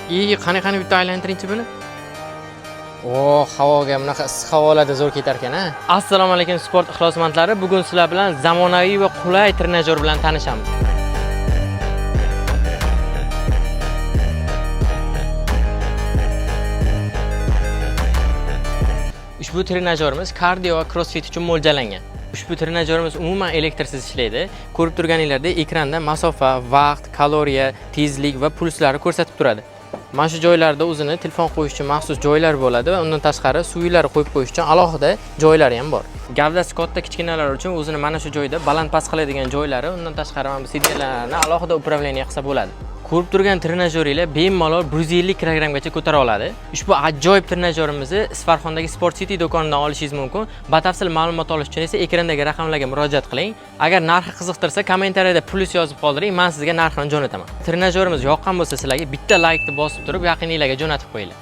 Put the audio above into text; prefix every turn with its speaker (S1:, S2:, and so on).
S1: Qani bitta aylantiringchi buni. Havoga bunaqa issiq havolarda zo'r ketar ekan-a. Assalomu alaykum sport ixlosmandlari. Bugun sizlar bilan zamonaviy va qulay trenajyor bilan tanishamiz. Ushbu trenajyorimiz kardio va crossfit uchun mo'ljallangan. Ushbu trenajyorimiz umuman elektrsiz ishlaydi. Ko'rib turganinglardek ekranda masofa, vaqt, kaloriya, tezlik va pulslarni ko'rsatib turadi. Mana shu joylarda o'zini telefon qo'yish uchun maxsus joylar bo'ladi va undan tashqari suvlar qo'yib qo'yish uchun alohida joylari ham bor. Gavdasi katta kichkinalar uchun o'zini mana shu joyda baland past qiladigan joylari, undan tashqari mana bu sidyalarni alohida upravleniya qilsa bo'ladi. Ko'rib turgan trenajyoringlar bemalol 150 kilogrammgacha ko'tara oladi. Ushbu ajoyib trenajyorimizni Isfarxondagi Sport City do'konidan olishingiz mumkin. Batafsil ma'lumot olish uchun esa ekrandagi raqamlarga murojaat qiling. Agar narxi qiziqtirsa, kommentariyada plyus yozib qoldiring, men sizga narxini jo'nataman. Trenajyorimiz yoqqan bo'lsa, sizlarga bitta laykni bosib turib, yaqiningizlarga jo'natib qo'yinglar.